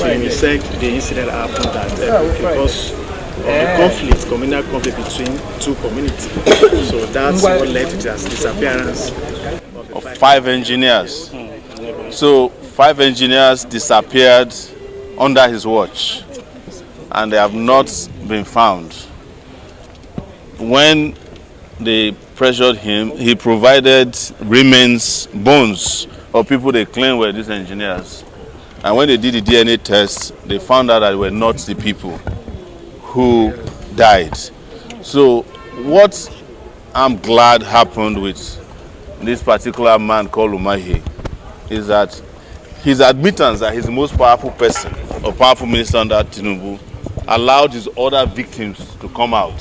to him, he said the incident happened that because of the conflict, communal conflict between two communities. So that's what led to his disappearance of 5 engineers. So 5 engineers disappeared under his watch, and they have not been found. When they pressured him, he provided remains, bones of people they claim were these engineers. And when they did the DNA test, they found out that they were not the people who died. So what I'm glad happened with this particular man called Umahi is that his admittance that he's the most powerful person or powerful minister under Tinubu allowed his other victims to come out.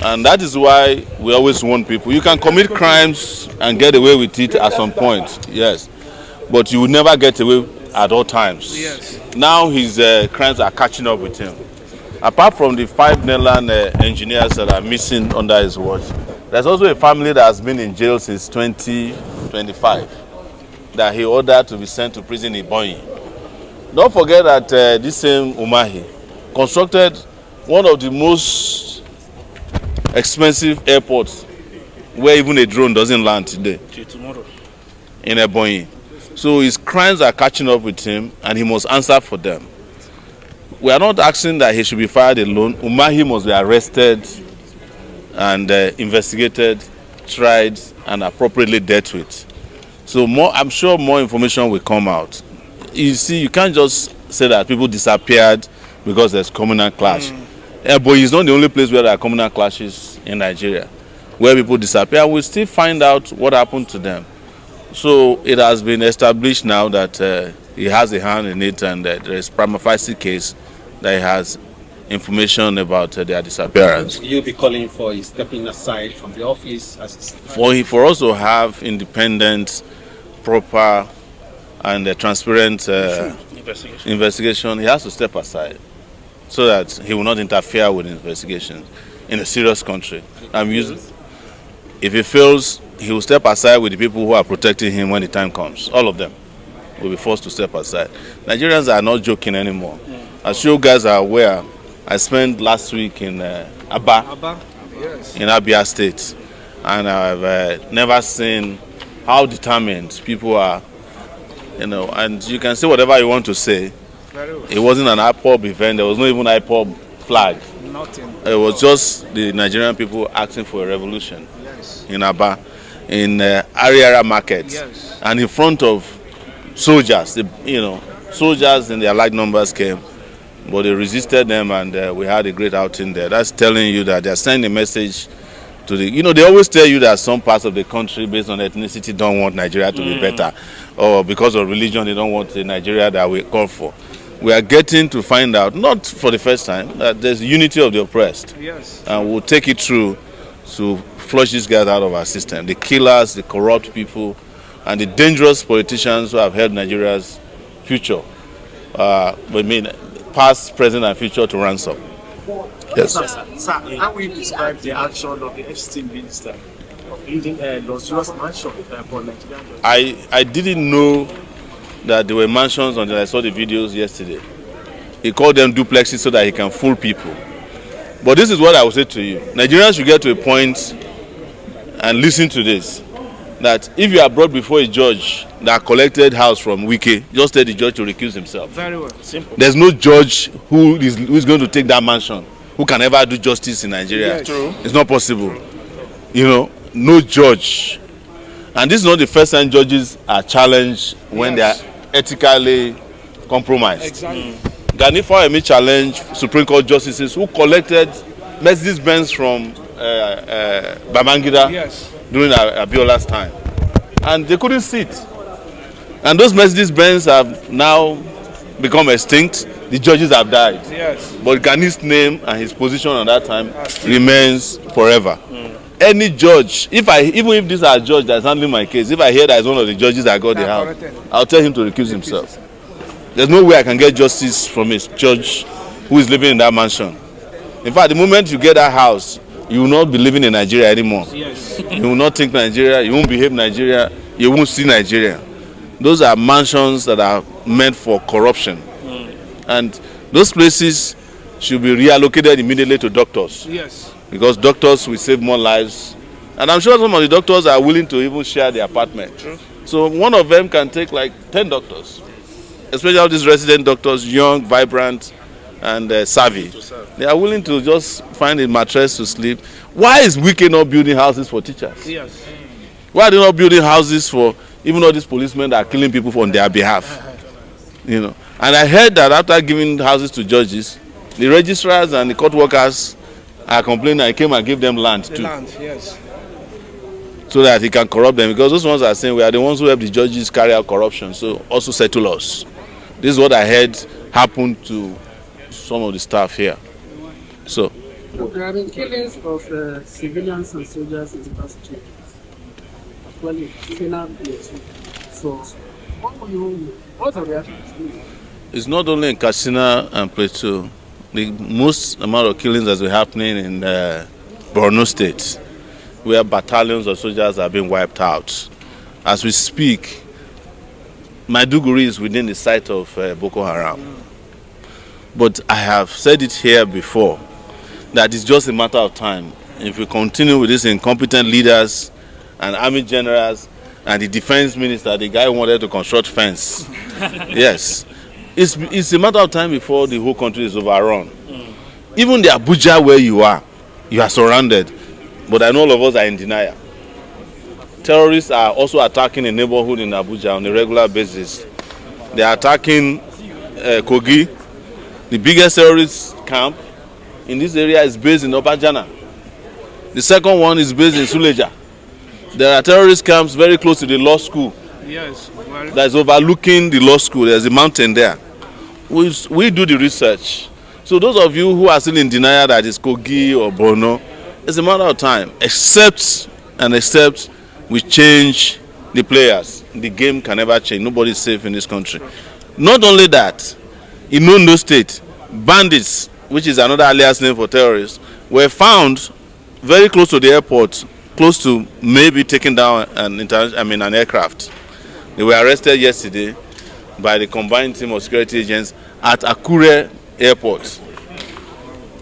And that is why we always warn people, you can commit crimes and get away with it at some point, yes, but you will never get away at all times. Yes. Now his crimes are catching up with him. Apart from the 5 Netherlands engineers that are missing under his watch, there's also a family that has been in jail since 2025 that he ordered to be sent to prison in Bonyi. Don't forget that this same Umahi constructed one of the most expensive airports where even a drone doesn't land today. Tomorrow. In Ebonyi. So his crimes are catching up with him and he must answer for them. We are not asking that he should be fired alone. Umahi must be arrested and investigated, tried, and appropriately dealt with. So I'm sure more information will come out. You see, you can't just say that people disappeared because there's communal clash. Ebonyi is not the only place where there are communal clashes in Nigeria, where people disappear. We'll still find out what happened to them. So it has been established now that he has a hand in it, and there is prima facie case that he has information about their disappearance. Will you be calling for his stepping aside from the office? For us to have independent, proper, and transparent investigation, he has to step aside so that he will not interfere with investigations in a serious country. If he fails, he will step aside with the people who are protecting him when the time comes. All of them will be forced to step aside. Nigerians are not joking anymore. As you guys are aware, I spent last week in Aba, in Abia State, and I've never seen how determined people are, and you can say whatever you want to say. It wasn't an IPOB event, there was not even an IPOB flag. Nothing. It was just the Nigerian people asking for a revolution in Aba, in Ariara market, and in front of soldiers. Soldiers in their large numbers came, but they resisted them, and we had a great outing there. That's telling you that they're sending a message to the, they always tell you that some parts of the country based on ethnicity don't want Nigeria to be better, or because of religion they don't want the Nigeria that we call for. We are getting to find out, not for the first time, that there's unity of the oppressed. Yes. And we'll take it through to flush these guys out of our system. The killers, the corrupt people, and the dangerous politicians who have held Nigeria's future, past, present, and future to ransom. Yes. Sir, how will you describe the action of the FCT minister of leading a luxurious mansion for Nigerian? I didn't know that there were mansions until I saw the videos yesterday. He called them duplexes so that he can fool people. But this is what I will say to you. Nigerians should get to a point, and listen to this, that if you are brought before a judge that collected house from Wike, just tell the judge to recuse himself. Very well. Simple. There's no judge who is going to take that mansion who can ever do justice in Nigeria. Yes. True. It's not possible. No judge. And this is not the first time judges are challenged when they are ethically compromised. Exactly. Gani Fawemi challenged Supreme Court justices who collected Mercedes-Benz from Babangida during Abiola's time. And they couldn't sit. And those Mercedes-Benz have now become extinct. The judges have died. Yes. But Gani's name and his position at that time remains forever. Any judge, even if this is a judge that's handling my case, if I hear that it's one of the judges that got the house, I'll tell him to recuse himself. There's no way I can get justice from a judge who is living in that mansion. In fact, the moment you get that house, you will not be living in Nigeria anymore. Yes. You will not think Nigeria, you won't behave Nigeria, you won't see Nigeria. Those are mansions that are meant for corruption. And those places should be reallocated immediately to doctors. Yes. Because doctors will save more lives. And I'm sure some of the doctors are willing to even share the apartment. True. So one of them can take like 10 doctors. Especially all these resident doctors, young, vibrant, and savvy. They are willing to just find a mattress to sleep. Why is Wike not building houses for teachers? Yes. Why are they not building houses for even all these policemen that are killing people on their behalf? You know. And I heard that after giving houses to judges, the registrars and the court workers are complaining I came and gave them land too. Land, yes. So that he can corrupt them, because those ones are saying we are the ones who help the judges carry out corruption, so also settle us. This is what I heard happened to some of the staff here. So there have been killings of civilians and soldiers in the past 2 years. Well, so what's the reaction to it? it's not only in Katsina and Plateau. The most amount of killings has been happening in Borno State, where battalions of soldiers are being wiped out. As we speak, Maiduguri is within the sight of Boko Haram. But I have said it here before, that it's just a matter of time. If we continue with these incompetent leaders and army generals and the defense minister, the guy who wanted to construct fence, yes, it's a matter of time before the whole country is overrun. Even the Abuja where you are surrounded. But I know all of us are in denial. Terrorists are also attacking a neighborhood in Abuja on a regular basis. They are attacking Kogi. The biggest terrorist camp in this area is based in Obajana. The second one is based in Suleja. There are terrorist camps very close to the law school. Yes. Well, That is overlooking the law school. There's a mountain there. We do the research. So those of you who are still in denial that it's Kogi or Borno, it's a matter of time. Except we change the players. The game can never change. Nobody is safe in this country. Not only that, in Ondo State, bandits, which is another alias name for terrorists, were found very close to the airport, close to maybe taking down an aircraft. They were arrested yesterday by the combined team of security agents at Akure Airport.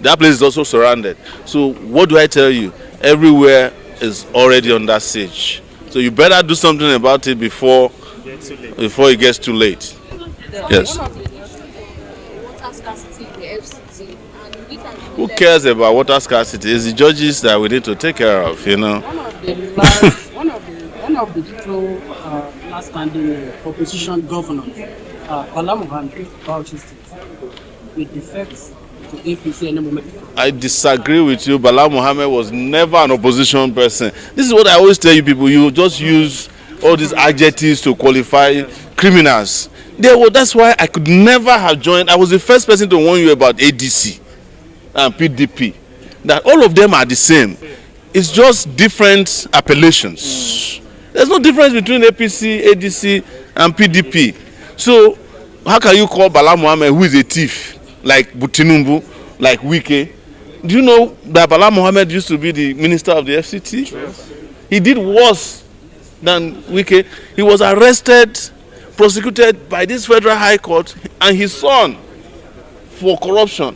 That place is also surrounded. So what do I tell you? Everywhere is already under siege. So you better do something about it before it gets too late. Yes. Who cares about water scarcity? It's the judges that we need to take care of, you know. One of the two last standing opposition governors, Bala Mohammed, with defects to APC any moment. I disagree with you. Bala Mohammed was never an opposition person. This is what I always tell you people. You just use all these adjectives to qualify criminals. That's why I could never have joined. I was the first person to warn you about ADC and PDP. That all of them are the same. It's just different appellations. There's no difference between APC, ADC, and PDP. So how can you call Bala Mohammed, who is a thief, like Butinumbu, like Wike? Do you know that Bala Mohammed used to be the minister of the FCT? yes. He did worse than Wike. He was arrested, prosecuted by this federal high court and his son for corruption.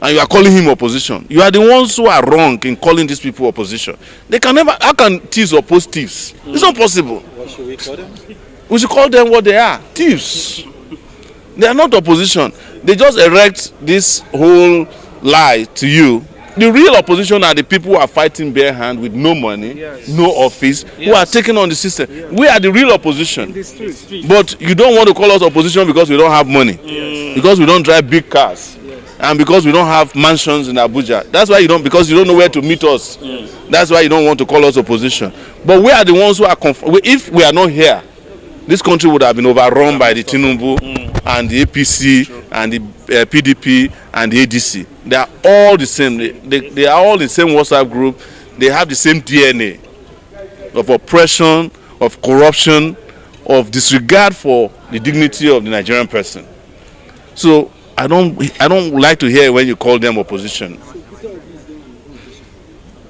And you are calling him opposition. You are the ones who are wrong in calling these people opposition. They can never, how can thieves oppose thieves? It's not possible. What should we call them? We should call them what they are, thieves. They are not opposition. They just erect this whole lie to you. The real opposition are the people who are fighting bare hand with no money, Yes. no office, who are taking on the system. Yes. We are the real opposition. In the street. But you don't want to call us opposition because we don't have money, because we don't drive big cars, and because we don't have mansions in Abuja. That's why you don't, because you don't know where to meet us. That's why you don't want to call us opposition. But we are the ones who are, if we are not here, this country would have been overrun by the Tinubu and the APC and the PDP and the ADC. They are all the same. They are all the same WhatsApp group. They have the same DNA of oppression, of corruption, of disregard for the dignity of the Nigerian person. So I don't like to hear when you call them opposition.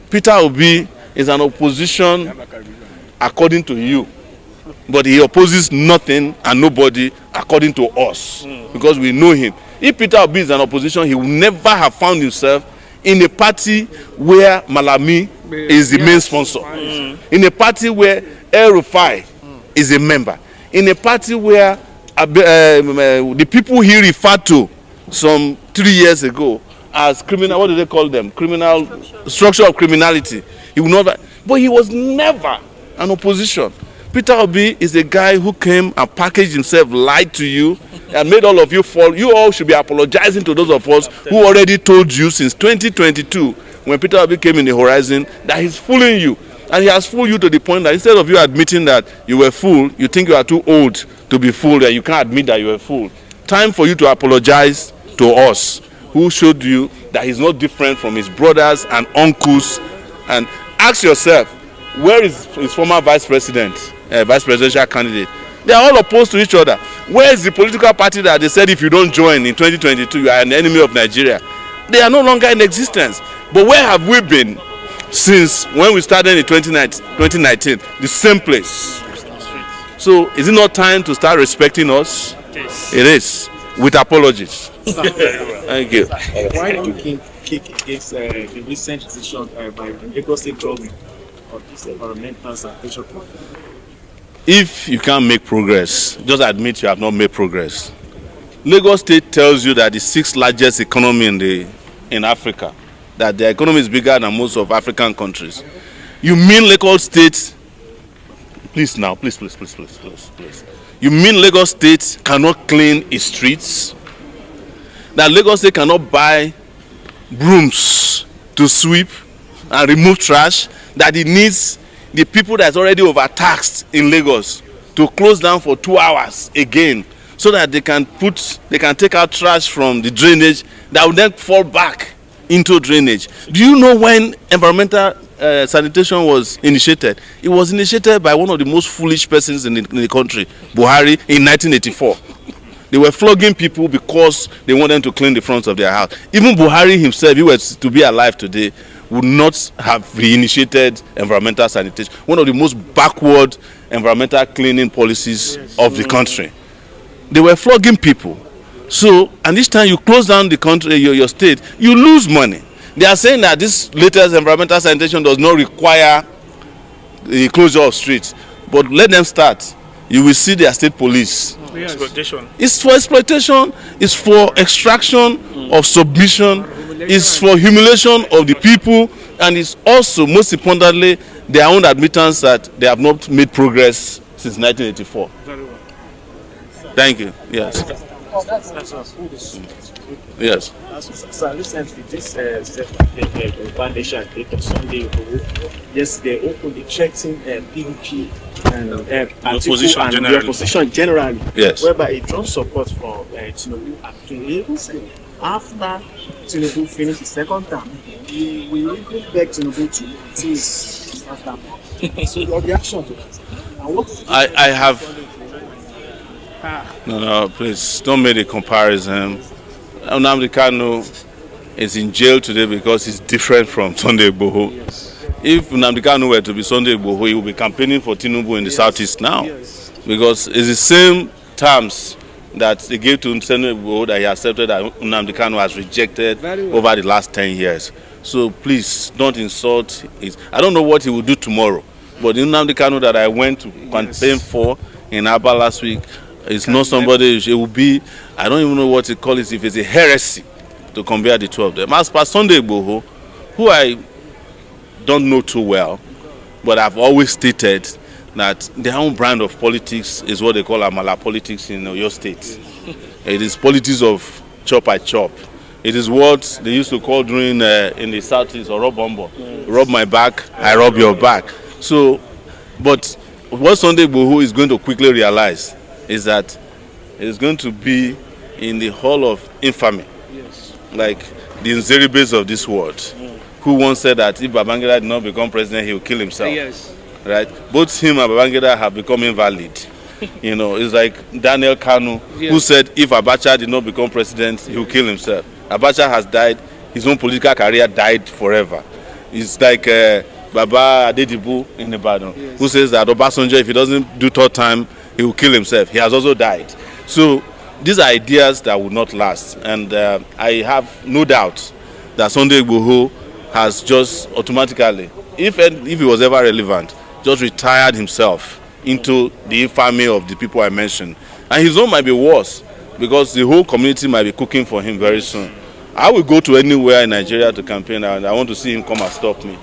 Peter Obi is an opposition according to you, but he opposes nothing and nobody according to us, because we know him. If Peter Obi is an opposition, he will never have found himself in a party where Malami is the main sponsor, in a party where El-Rufai is a member, in a party where the people he referred to some 3 years ago as criminal, what do they call them? Criminal structure of criminality. He would not, but he was never an opposition. Peter Obi is a guy who came and packaged himself, lied to you, and made all of you fall. You all should be apologizing to those of us who already told you since 2022, when Peter Obi came in the horizon, that he's fooling you. And he has fooled you to the point that instead of you admitting that you were fooled, you think you are too old to be fooled and you can't admit that you were fooled. Time for you to apologize to us, who showed you that he's not different from his brothers and uncles. And ask yourself, where is his former vice president, vice presidential candidate? They are all opposed to each other. Where is the political party that they said if you don't join in 2022, you are an enemy of Nigeria? They are no longer in existence. But where have we been since when we started in 2019? The same place. So is it not time to start respecting us? Yes. It is, with apologies. Thank you. Why do you kick against the recent decision by the Lagos State government of this environmental sanitation plan? If you can't make progress, just admit you have not made progress. Lagos State tells you that the 6th largest economy in Africa, that their economy is bigger than most of African countries. You mean Lagos State, please now, please. You mean Lagos State cannot clean its streets? That Lagos State cannot buy brooms to sweep and remove trash? That it needs the people that's already overtaxed in Lagos to close down for 2 hours again, so that they can take out trash from the drainage that will then fall back into drainage. Do you know when environmental sanitation was initiated? It was initiated by one of the most foolish persons in the country, Buhari, in 1984. They were flogging people because they wanted them to clean the fronts of their house. Even Buhari himself, if he was to be alive today, would not have reinitiated environmental sanitation, one of the most backward environmental cleaning policies of the country. They were flogging people. So, and each time you close down the country, your state, you lose money. They are saying that this latest environmental sanitation does not require the closure of streets. But let them start. You will see their state police. Yes. Exploitation. It's for exploitation, it's for extraction of submission, it's for humiliation of the people, and it's also, most importantly, their own admittance that they have not made progress since 1984. Very well. Thank you. Yes. Yes. So recently, this foundation data Sunday, yes, they opened the threatening PDP and the opposition generally, yes, whereby it draws support for Tinubu at 2011. After Tinubu finished the second term, we will even beg Tinubu to tease after. So your reaction to that? And what I have. No, please don't make a comparison. Nnamdi Kanu is in jail today because he's different from Sunday Igboho. Yes. If Nnamdi Kanu were to be Sunday Igboho, he would be campaigning for Tinubu in the southeast now, because it's the same terms that they gave to Sunday Igboho that he accepted that Nnamdi Kanu has rejected over the last 10 years. So please don't insult his. I don't know what he will do tomorrow, but the Nnamdi Kanu that I went to campaign for in Aba last week, it's not somebody, it will be, I don't even know what to call it, if it's a heresy to compare the two of them. As per Sunday Igboho, who I don't know too well, but I've always stated that their own brand of politics is what they call Amala politics in your state. It is politics of chop I chop. It is what they used to call during in the southeast, or rob bombo. Rub my back, I rub your back. So, but what Sunday Igboho is going to quickly realize is that it is going to be in the hall of infamy, like the Nzeribes of this world, who once said that if Babangida did not become president, he will kill himself. Yes. Right? Both him and Babangida have become invalid. You know, it's like Daniel Kanu, who said if Abacha did not become president, he will kill himself. Abacha has died, his own political career died forever. It's like Baba Adedibu in Ibadan, who says that Obasanjo, if he doesn't do third time, he will kill himself. He has also died. So these are ideas that will not last. And I have no doubt that Sunday Igboho has just automatically, if he was ever relevant, just retired himself into the infamy of the people I mentioned. And his own might be worse, because the whole community might be cooking for him very soon. I will go to anywhere in Nigeria to campaign, and I want to see him come and stop me.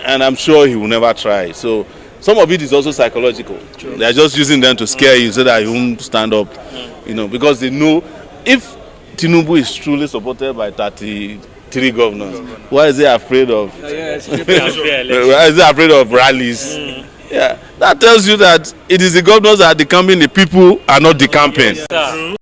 And I'm sure he will never try. So some of it is also psychological. True. They're just using them to scare you so that you won't stand up, because they know if Tinubu is truly supported by 33 governors, why is he afraid of? Why is he afraid of rallies? Yeah, that tells you that it is the governors that are decamping, the people are not decamping.